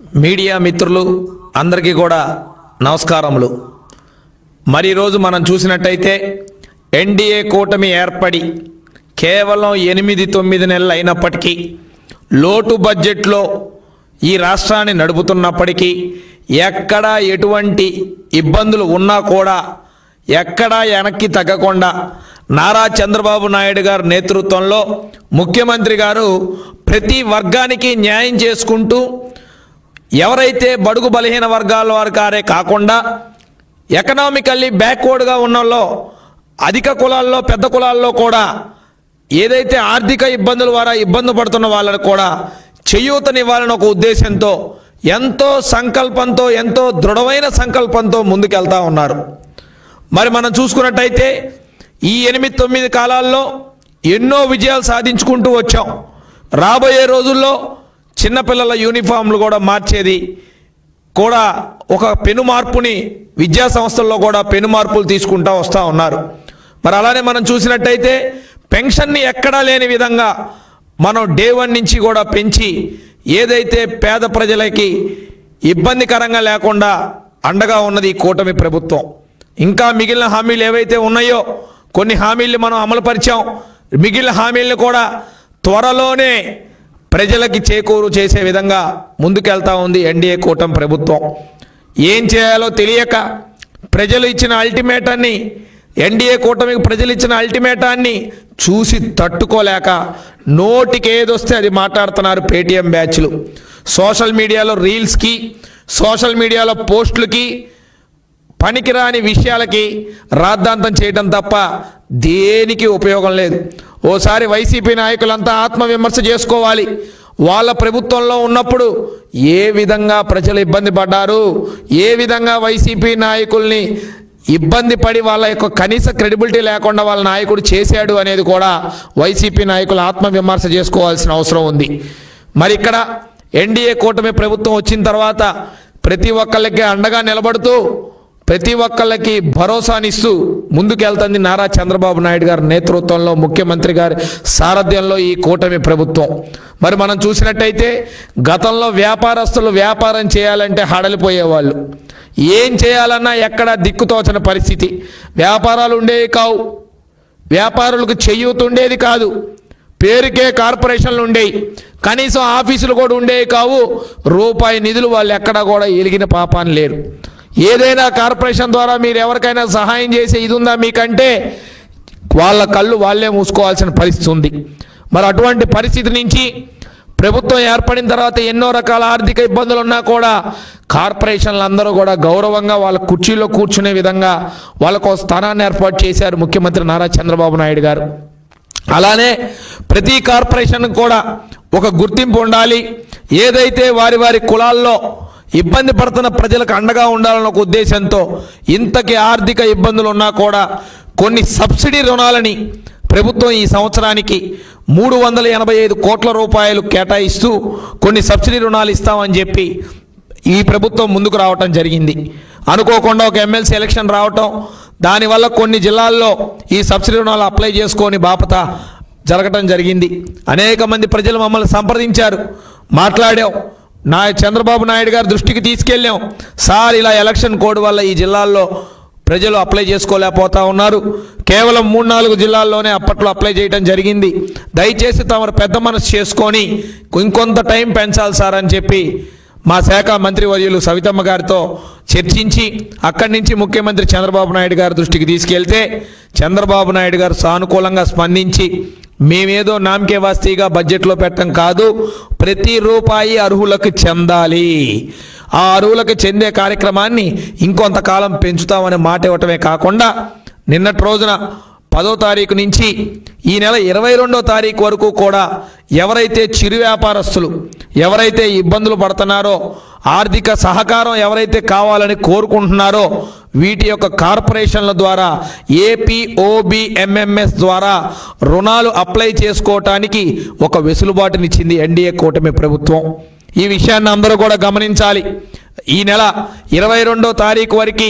Media మిత్రులు అందరికీ కూడా నమస్కారములు। మరి రోజు మనం చూసినట్టయితే ఎన్డీఏ కూటమి ఏర్పడి కేవలం 8-9 నెలలు అయినప్పటికీ లోటు బడ్జెట్లో ఈ రాష్ట్రాన్ని నడుపుతున్నప్పటికీ ఎక్కడా ఎటువంటి ఇబ్బందులు ఉన్నా కూడా ఎక్కడా వెనక్కి తగ్గకుండా నారా చంద్రబాబు నాయుడు గారి నేతృత్వంలో ముఖ్యమంత్రి గారు ప్రతి వర్గానికి న్యాయం చేసుకుంటూ ఎవరైతే బడుగు బలహీన వర్గాల వారే కాకుండా ఎకనామికల్లీ బ్యాక్వర్డ్గా ఉన్నలో అధిక కులాల్లో పెద్ద కులాల్లో కూడా ఏదైతే ఆర్థిక ఇబ్బందుల ద్వారా ఇబ్బంది పడుతున్న వాళ్ళని కూడా చేయూతనివ్వాలని ఒక ఉద్దేశంతో ఎంతో సంకల్పంతో ఎంతో దృఢమైన సంకల్పంతో ముందుకెళ్తా ఉన్నారు। మరి మనం చూసుకున్నట్టయితే ఈ 8-9 కాలాల్లో ఎన్నో విజయాలు సాధించుకుంటూ వచ్చాం। రాబోయే రోజుల్లో చిన్నపిల్లల యూనిఫామ్లు కూడా మార్చేది కూడా ఒక పెను మార్పుని విద్యా సంస్థల్లో కూడా పెను మార్పులు తీసుకుంటూ వస్తూ ఉన్నారు। మరి అలానే మనం చూసినట్టయితే పెన్షన్ని ఎక్కడా లేని విధంగా మనం డే 1 నుంచి కూడా పెంచి ఏదైతే పేద ప్రజలకి ఇబ్బందికరంగా లేకుండా అండగా ఉన్నది ఈ కూటమి ప్రభుత్వం। ఇంకా మిగిలిన హామీలు ఏవైతే ఉన్నాయో కొన్ని హామీలు మనం అమలుపరిచాం, మిగిలిన హామీలను కూడా త్వరలోనే ప్రజలకి చేకూరు చేసే విధంగా ముందుకెళ్తా ఉంది ఎన్డీఏ కూటమి ప్రభుత్వం। ఏం చేయాలో తెలియక ప్రజలు ఇచ్చిన అల్టిమేటాన్ని ఎన్డీఏ కూటమికి ప్రజలు ఇచ్చిన అల్టిమేటాన్ని చూసి తట్టుకోలేక నోటికి ఏదొస్తే అది మాట్లాడుతున్నారు పేటీఎం బ్యాచ్లు। సోషల్ మీడియాలో రీల్స్కి సోషల్ మీడియాలో పోస్టులకి పనికిరాని విషయాలకి రాద్ధాంతం చేయడం తప్ప దేనికి ఉపయోగం లేదు। ఓసారి వైసీపీ నాయకులంతా ఆత్మవిమర్శ చేసుకోవాలి। వాళ్ళ ప్రభుత్వంలో ఉన్నప్పుడు ఏ విధంగా ప్రజలు ఇబ్బంది పడ్డారు, ఏ విధంగా వైసీపీ నాయకుల్ని ఇబ్బంది పడి వాళ్ళ యొక్క కనీస క్రెడిబిలిటీ లేకుండా వాళ్ళ నాయకుడు చేశాడు అనేది కూడా వైసీపీ నాయకులు ఆత్మవిమర్శ చేసుకోవాల్సిన అవసరం ఉంది। మరి ఇక్కడ ఎన్డీఏ కూటమి ప్రభుత్వం వచ్చిన తర్వాత ప్రతి ఒక్కళ్ళకి అండగా నిలబడుతూ ప్రతి ఒక్కళ్ళకి భరోసానిస్తూ ముందుకెళ్తుంది నారా చంద్రబాబు నాయుడు గారి నేతృత్వంలో ముఖ్యమంత్రి గారి సారథ్యంలో ఈ కూటమి ప్రభుత్వం। మరి మనం చూసినట్టయితే గతంలో వ్యాపారస్తులు వ్యాపారం చేయాలంటే హడలిపోయేవాళ్ళు, ఏం చేయాలన్నా ఎక్కడ దిక్కుతోచని పరిస్థితి, వ్యాపారాలు ఉండేవి కావు, వ్యాపారులకు చేయూతుండేది కాదు, పేరుకే కార్పొరేషన్లు ఉండేవి, కనీసం ఆఫీసులు కూడా ఉండేవి కావు, రూపాయి నిధులు వాళ్ళు ఎక్కడా కూడా ఎలిగిన పాపాన్ని లేరు। ఏదైనా కార్పొరేషన్ ద్వారా మీరు ఎవరికైనా సహాయం చేసే ఇది ఉందా మీకంటే వాళ్ళ కళ్ళు వాళ్ళే మూసుకోవాల్సిన పరిస్థితి ఉంది। మరి అటువంటి పరిస్థితి నుంచి ప్రభుత్వం ఏర్పడిన తర్వాత ఎన్నో రకాల ఆర్థిక ఇబ్బందులు ఉన్నా కూడా కార్పొరేషన్లు అందరూ కూడా గౌరవంగా వాళ్ళ కుర్చీలో కూర్చునే విధంగా వాళ్ళకు స్థానాన్ని ఏర్పాటు చేశారు ముఖ్యమంత్రి నారా చంద్రబాబు నాయుడు గారు। అలానే ప్రతి కార్పొరేషన్ కూడా ఒక గుర్తింపు ఉండాలి, ఏదైతే వారి వారి కులాల్లో ఇబ్బంది పడుతున్న ప్రజలకు అండగా ఉండాలన్న ఒక ఉద్దేశంతో ఇంతకి ఆర్థిక ఇబ్బందులు ఉన్నా కూడా కొన్ని సబ్సిడీ రుణాలని ప్రభుత్వం ఈ సంవత్సరానికి 385 కోట్ల రూపాయలు కేటాయిస్తూ కొన్ని సబ్సిడీ రుణాలు ఇస్తామని చెప్పి ఈ ప్రభుత్వం ముందుకు రావటం జరిగింది। అనుకోకుండా ఒక ఎమ్మెల్సీ ఎలక్షన్ రావటం, దానివల్ల కొన్ని జిల్లాల్లో ఈ సబ్సిడీ రుణాలు అప్లై చేసుకొని బాపత జరగటం జరిగింది। అనేక మంది ప్రజలు మమ్మల్ని సంప్రదించారు, మాట్లాడాం, చంద్రబాబు నాయుడు గారి దృష్టికి తీసుకెళ్ళాం, సార్ ఇలా ఎలక్షన్ కోడ్ వల్ల ఈ జిల్లాల్లో ప్రజలు అప్లై చేసుకోలేకపోతా ఉన్నారు, కేవలం 3-4 జిల్లాల్లోనే అప్పట్లో అప్లై చేయడం జరిగింది, దయచేసి తమరు పెద్ద మనసు చేసుకొని ఇంకొంత టైం పెంచాలి సార్ అని చెప్పి మా శాఖ మంత్రివర్యులు సవితమ్మ గారితో చర్చించి అక్కడి నుంచి ముఖ్యమంత్రి చంద్రబాబు నాయుడు గారి దృష్టికి తీసుకెళ్తే చంద్రబాబు నాయుడు గారు సానుకూలంగా స్పందించి మేమేదో నామకే వాస్తీగా బడ్జెట్లో పెట్టడం కాదు, ప్రతి రూపాయి అర్హులకు చెందాలి, ఆ అర్హులకు చెందే కార్యక్రమాన్ని ఇంకొంతకాలం పెంచుతామనే మాట ఇవ్వటమే కాకుండా నిన్నటి రోజున 10వ తారీఖు నుంచి ఈ నెల 22వ తారీఖు వరకు కూడా ఎవరైతే చిరు వ్యాపారస్తులు ఎవరైతే ఇబ్బందులు పడుతున్నారో, ఆర్థిక సహకారం ఎవరైతే కావాలని కోరుకుంటున్నారో వీటి యొక్క కార్పొరేషన్ల ద్వారా ఏపీఓబిఎంఎంఎస్ ద్వారా రుణాలు అప్లై చేసుకోవటానికి ఒక వెసులుబాటునిచ్చింది ఎన్డీఏ కూటమి ప్రభుత్వం। ఈ విషయాన్ని అందరూ కూడా గమనించాలి। ఈ నెల 22వ తారీఖు వరకు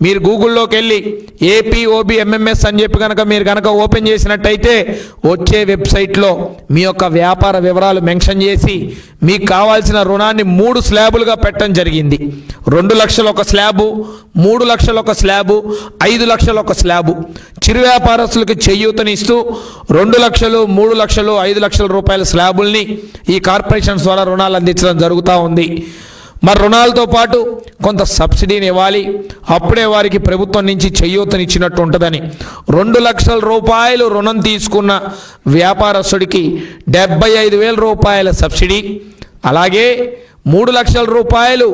మీరు గూగుల్లోకి వెళ్ళి APOBMMS అని చెప్పి మీరు ఓపెన్ చేసినట్టయితే వచ్చే వెబ్సైట్లో మీ యొక్క వ్యాపార వివరాలు మెన్షన్ చేసి మీకు కావాల్సిన రుణాన్ని 3 స్లాబులుగా పెట్టడం జరిగింది. 2 లక్షలు ఒక స్లాబు, 3 లక్షలు ఒక స్లాబు, 5 లక్షలు ఒక స్లాబు. చిరు వ్యాపారస్తులకు చేయూతనిస్తూ 2 లక్షలు, 3 లక్షలు, 5 లక్షల రూపాయల స్లాబుల్ని ఈ కార్పొరేషన్స్ ద్వారా రుణాలు అందించడం జరుగుతూ ఉంది. మరి రుణాలతో పాటు కొంత సబ్సిడీని ఇవ్వాలి, అప్పుడే వారికి ప్రభుత్వం నుంచి చేయూతనిచ్చినట్టు ఉంటుందని 2 లక్షల రూపాయలు రుణం తీసుకున్న వ్యాపారస్తుడికి 75,000 రూపాయల సబ్సిడీ, అలాగే 3 లక్షల రూపాయలు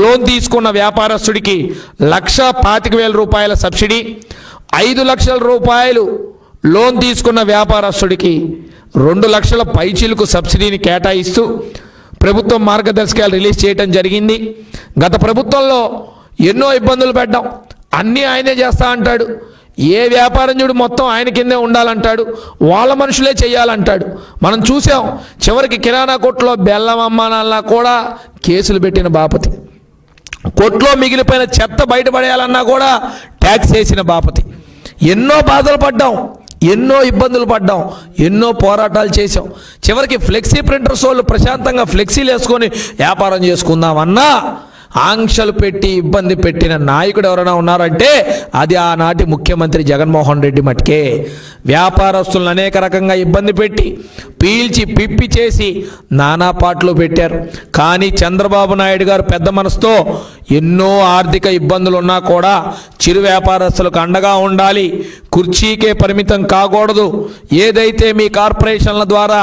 లోన్ తీసుకున్న వ్యాపారస్తుడికి 1,25,000 రూపాయల సబ్సిడీ, 5 లక్షల రూపాయలు లోన్ తీసుకున్న వ్యాపారస్తుడికి 2 లక్షల పైచిలుకు సబ్సిడీని కేటాయిస్తూ ప్రభుత్వం మార్గదర్శకాలు రిలీజ్ చేయడం జరిగింది. గత ప్రభుత్వంలో ఎన్నో ఇబ్బందులు పెట్టాం, అన్నీ ఆయనే చేస్తా అంటాడు. ఏ వ్యాపారం చూడు మొత్తం ఆయన కిందే ఉండాలంటాడు, వాళ్ళ మనుషులే చేయాలంటాడు. మనం చూసాం, చివరికి కిరాణా కొట్లో బెల్లం అమ్మానల్లా కూడా కేసులు పెట్టిన బాపతి, కొట్లో మిగిలిపోయిన చెత్త బయటపడేయాలన్నా కూడా ట్యాక్స్ వేసిన బాపతి. ఎన్నో బాధలు పడ్డాం, ఎన్నో ఇబ్బందులు పడ్డాం, ఎన్నో పోరాటాలు చేసాం. చివరికి ఫ్లెక్సీ ప్రింటర్స్ వాళ్ళు ప్రశాంతంగా ఫ్లెక్సీలు వేసుకొని వ్యాపారం చేసుకుందామన్నా ఆంక్షలు పెట్టి ఇబ్బంది పెట్టిన నాయకుడు ఎవరైనా ఉన్నారంటే అది ఆనాటి ముఖ్యమంత్రి జగన్మోహన్ రెడ్డి మట్కే. వ్యాపారస్తులను అనేక రకంగా ఇబ్బంది పెట్టి పీల్చి పిప్పి చేసి నానా పాటలు పెట్టారు. కానీ చంద్రబాబు నాయుడు గారు పెద్ద మనసుతో ఎన్నో ఆర్థిక ఇబ్బందులు ఉన్నా కూడా చిరు వ్యాపారస్తులకు అండగా ఉండాలి, కుర్చీకే పరిమితం కాకూడదు. ఏదైతే మీ కార్పొరేషన్ల ద్వారా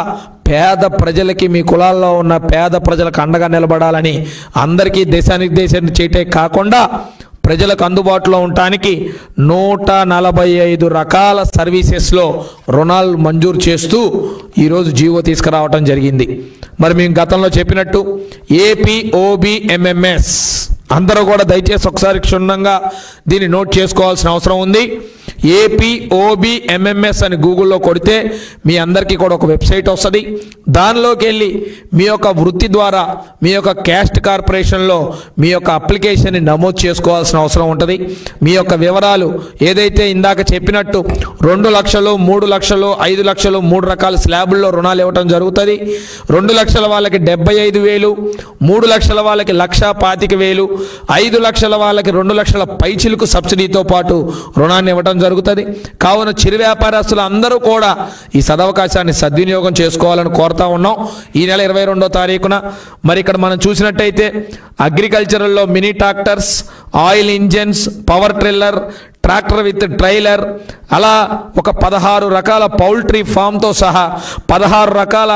పేద ప్రజలకి, మీ కులాల్లో ఉన్న పేద ప్రజలకు అండగా నిలబడాలని అందరికీ దిశానిర్దేశం చేయటే కాకుండా ప్రజలకు అందుబాటులో ఉండటానికి 145 రకాల సర్వీసెస్లో రుణాలు మంజూరు చేస్తూ ఈరోజు జీవో తీసుకురావటం జరిగింది. మరి మేము గతంలో చెప్పినట్టు APOBMMS అందరూ కూడా దయచేసి ఒకసారి క్షుణ్ణంగా దీన్ని నోట్ చేసుకోవాల్సిన అవసరం ఉంది. APOBMMS అని గూగుల్లో కొడితే మీ అందరికీ కూడా ఒక వెబ్సైట్ వస్తుంది. దానిలోకి వెళ్ళి మీ యొక్క వృత్తి ద్వారా మీ యొక్క క్యాస్ట్ కార్పొరేషన్లో మీ యొక్క అప్లికేషన్ని నమోదు చేసుకోవాల్సిన అవసరం ఉంటుంది. మీ యొక్క వివరాలు ఏదైతే ఇందాక చెప్పినట్టు 2 లక్షలు, 3 లక్షలు, 5 లక్షలు 3 రకాల స్లాబుల్లో రుణాలు ఇవ్వటం జరుగుతుంది. 2 లక్షల వాళ్ళకి 75,000, 3 లక్షల వాళ్ళకి 1,25,000, 5 లక్షల వాళ్ళకి 2 లక్షల పైచిలుకు సబ్సిడీతో పాటు రుణాన్ని ఇవ్వటం జరుగుతుంది. కావున చిరు వ్యాపారస్తులు అందరూ కూడా ఈ సదవకాశాన్ని సద్వినియోగం చేసుకోవాలని కోరుతా ఉన్నాం. ఈ నెల 22వ తారీఖున మరి ఇక్కడ మనం చూసినట్టయితే అగ్రికల్చరల్లో mini tractors, oil engines, power tiller, tractor with trailer, అలా ఒక 16 రకాల పౌల్ట్రీ ఫామ్తో సహా 16 రకాల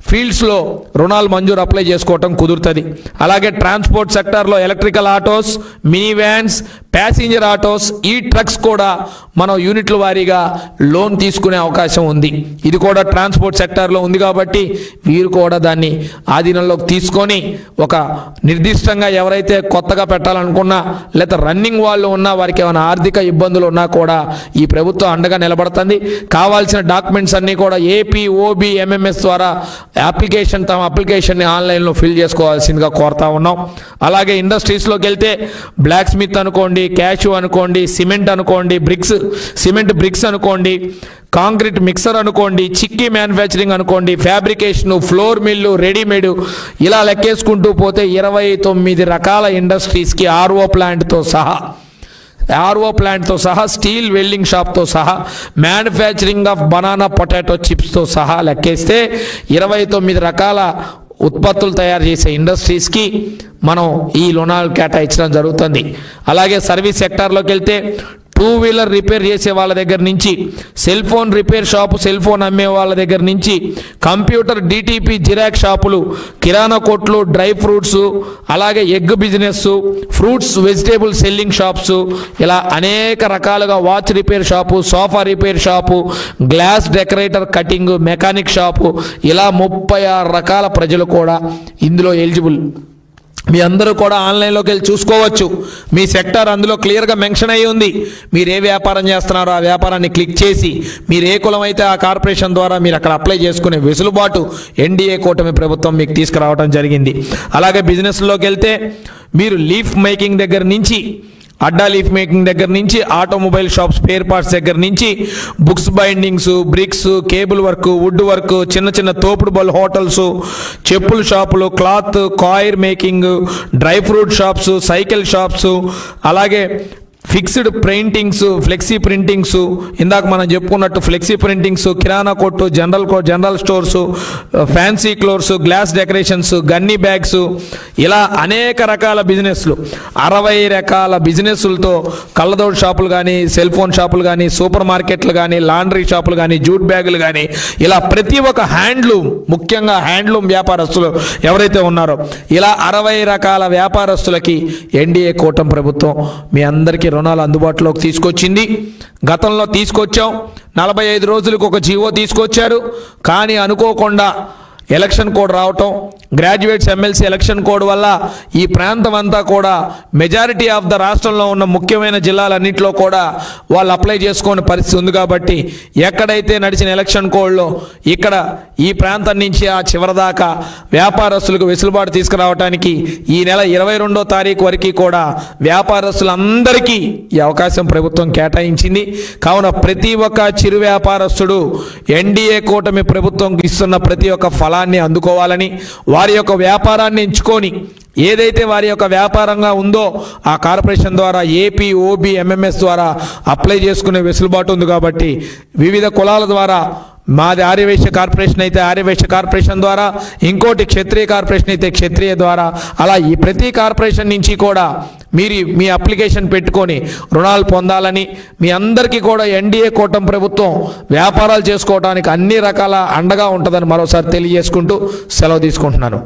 ఫీల్డ్స్లో రుణాలు మంజూరు అప్లై చేసుకోవటం కుదురుతుంది. అలాగే ట్రాన్స్పోర్ట్ సెక్టార్లో electrical autos, mini vans, passenger autos, ఈ ట్రక్స్ కూడా మనం యూనిట్ల వారీగా లోన్ తీసుకునే అవకాశం ఉంది. ఇది కూడా ట్రాన్స్పోర్ట్ సెక్టార్లో ఉంది కాబట్టి వీరు కూడా దాన్ని ఆధీనంలోకి తీసుకొని ఒక నిర్దిష్టంగా ఎవరైతే కొత్తగా పెట్టాలనుకున్నా లేదా రన్నింగ్ వాళ్ళు ఉన్నా వారికి ఏమైనా ఆర్థిక ఇబ్బందులు ఉన్నా కూడా ఈ ప్రభుత్వం అండగా నిలబడుతుంది. కావాల్సిన డాక్యుమెంట్స్ అన్నీ కూడా APOBMMS ద్వారా తమ అప్లికేషన్ని ఆన్లైన్లో ఫిల్ చేసుకోవాల్సిందిగా కోరుతా ఉన్నాం. అలాగే ఇండస్ట్రీస్లోకి వెళ్తే బ్లాక్ స్మిత్ అనుకోండి, క్యాషు అనుకోండి, సిమెంట్ అనుకోండి, సిమెంట్ బ్రిక్స్ అనుకోండి, కాంక్రీట్ మిక్సర్ అనుకోండి, చిక్కీ మ్యానుఫ్యాక్చరింగ్ అనుకోండి, ఫ్యాబ్రికేషను, ఫ్లోర్ మిల్లు, రెడీమేడ్, ఇలా లెక్కేసుకుంటూ పోతే 29 రకాల ఇండస్ట్రీస్కి RO ప్లాంట్తో సహా స్టీల్ వెల్డింగ్ షాప్తో సహా మ్యానుఫ్యాక్చరింగ్ ఆఫ్ బనానా పొటాటో చిప్స్తో సహా లెక్కేస్తే 29 రకాల ఉత్పత్తులు తయారు చేసే ఇండస్ట్రీస్కి మనం ఈ రుణాలు కేటాయించడం జరుగుతుంది. అలాగే సర్వీస్ సెక్టార్లోకి వెళ్తే 2 వీలర్ రిపేర్ చేసే వాళ్ళ దగ్గర నుంచి, cell phone repair shop, cell phone అమ్మే వాళ్ళ దగ్గర నుంచి, కంప్యూటర్ DTP జిరాక్స్ షాపులు, కిరాణా కొట్లు, డ్రై ఫ్రూట్స్, అలాగే egg business, fruits vegetable selling shops, ఇలా అనేక రకాలుగా watch repair shop, sofa repair shop, glass decorator cutting, mechanic shop, ఇలా 36 రకాల ప్రజలు కూడా ఇందులో ఎలిజిబుల్. మీ అందరూ కూడా ఆన్లైన్లోకి వెళ్ళి చూసుకోవచ్చు. మీ సెక్టార్ అందులో క్లియర్గా మెన్షన్ అయ్యి ఉంది. మీరు ఏ వ్యాపారం చేస్తున్నారో ఆ వ్యాపారాన్ని క్లిక్ చేసి మీరు ఏ కులం అయితే ఆ కార్పొరేషన్ ద్వారా మీరు అక్కడ అప్లై చేసుకునే వెసులుబాటు ఎన్డీఏ కూటమి ప్రభుత్వం మీకు తీసుకురావడం జరిగింది. అలాగే బిజినెస్లోకి వెళ్తే మీరు లీఫ్ మేకింగ్ దగ్గర నుంచి, అడ్డా లీఫ్ మేకింగ్ దగ్గర నుంచి, ఆటోమొబైల్ షాప్ స్పేర్ పార్ట్స్ దగ్గర నుంచి, books bindings, bricks, cable work, wood work, చిన్న చిన్న తోపుడు బల్ హోటల్స్, చెప్పుల షాపులు, cloth, coir making, dry fruit shops, cycle shops, అలాగే ఫిక్స్డ్ ప్రింటింగ్స్, ఫ్లెక్సీ ప్రింటింగ్స్, ఇందాక మనం చెప్పుకున్నట్టు ఫ్లెక్సీ ప్రింటింగ్స్, కిరాణా కొట్టు, general stores, fancy stores, glass decorations, gunny bags, ఇలా అనేక రకాల బిజినెస్లు, 60 రకాల బిజినెస్లతో కళ్ళదోడు షాపులు కానీ, సెల్ ఫోన్ షాపులు కానీ, సూపర్ మార్కెట్లు కానీ, లాండ్రీ షాపులు కానీ, జూట్ బ్యాగులు కానీ, ఇలా ప్రతి ఒక్క హ్యాండ్లూమ్, ముఖ్యంగా హ్యాండ్లూమ్ వ్యాపారస్తులు ఎవరైతే ఉన్నారో ఇలా 60 రకాల వ్యాపారస్తులకి ఎన్డీఏ కూటమి ప్రభుత్వం మీ అందరికీ రుణాలు అందుబాటులోకి తీసుకొచ్చింది. గతంలో తీసుకొచ్చాం, 45 రోజులకు ఒక జీవో తీసుకొచ్చారు. కానీ అనుకోకుండా ఎలక్షన్ కోడ్ రావటం, గ్రాడ్యుయేట్స్ ఎమ్మెల్సీ ఎలక్షన్ కోడ్ వల్ల ఈ ప్రాంతం అంతా కూడా మెజారిటీ ఆఫ్ ద రాష్ట్రంలో ఉన్న ముఖ్యమైన జిల్లాలన్నింటిలో కూడా వాళ్ళు అప్లై చేసుకునే పరిస్థితి ఉంది. కాబట్టి ఎక్కడైతే నడిచిన ఎలక్షన్ కోడ్లో ఇక్కడ ఈ ప్రాంతం నుంచి ఆ చివరి దాకా వ్యాపారస్తులకు వెసులుబాటు తీసుకురావడానికి ఈ నెల 22వ తారీఖు వరకు కూడా వ్యాపారస్తులందరికీ ఈ అవకాశం ప్రభుత్వం కేటాయించింది. కావున ప్రతి ఒక్క చిరు వ్యాపారస్తుడు ఎన్డీఏ కూటమి ప్రభుత్వం ఇస్తున్న ప్రతి ఒక్క ఫలాన్ని అందుకోవాలని, వారి యొక్క వ్యాపారాన్ని ఎంచుకొని ఏదైతే వారి యొక్క వ్యాపారంగా ఉందో ఆ కార్పొరేషన్ ద్వారా ఏపీ, ఓబీ, ఎంఎంఎస్ ద్వారా అప్లై చేసుకునే వెసులుబాటు ఉంది. కాబట్టి వివిధ కులాల ద్వారా, మాది ఆర్యవైశ్య కార్పొరేషన్ అయితే ఆర్యవైశ్య కార్పొరేషన్ ద్వారా, ఇంకోటి క్షత్రియ కార్పొరేషన్ అయితే క్షత్రియ ద్వారా, అలా ఈ ప్రతి కార్పొరేషన్ నుంచి కూడా మీరు మీ అప్లికేషన్ పెట్టుకొని రుణాలు పొందాలని, మీ అందరికీ కూడా ఎన్డీఏ కూటమి ప్రభుత్వం వ్యాపారాలు చేసుకోవడానికి అన్ని రకాల అండగా ఉంటుందని మరోసారి తెలియజేసుకుంటూ సెలవు తీసుకుంటున్నాను.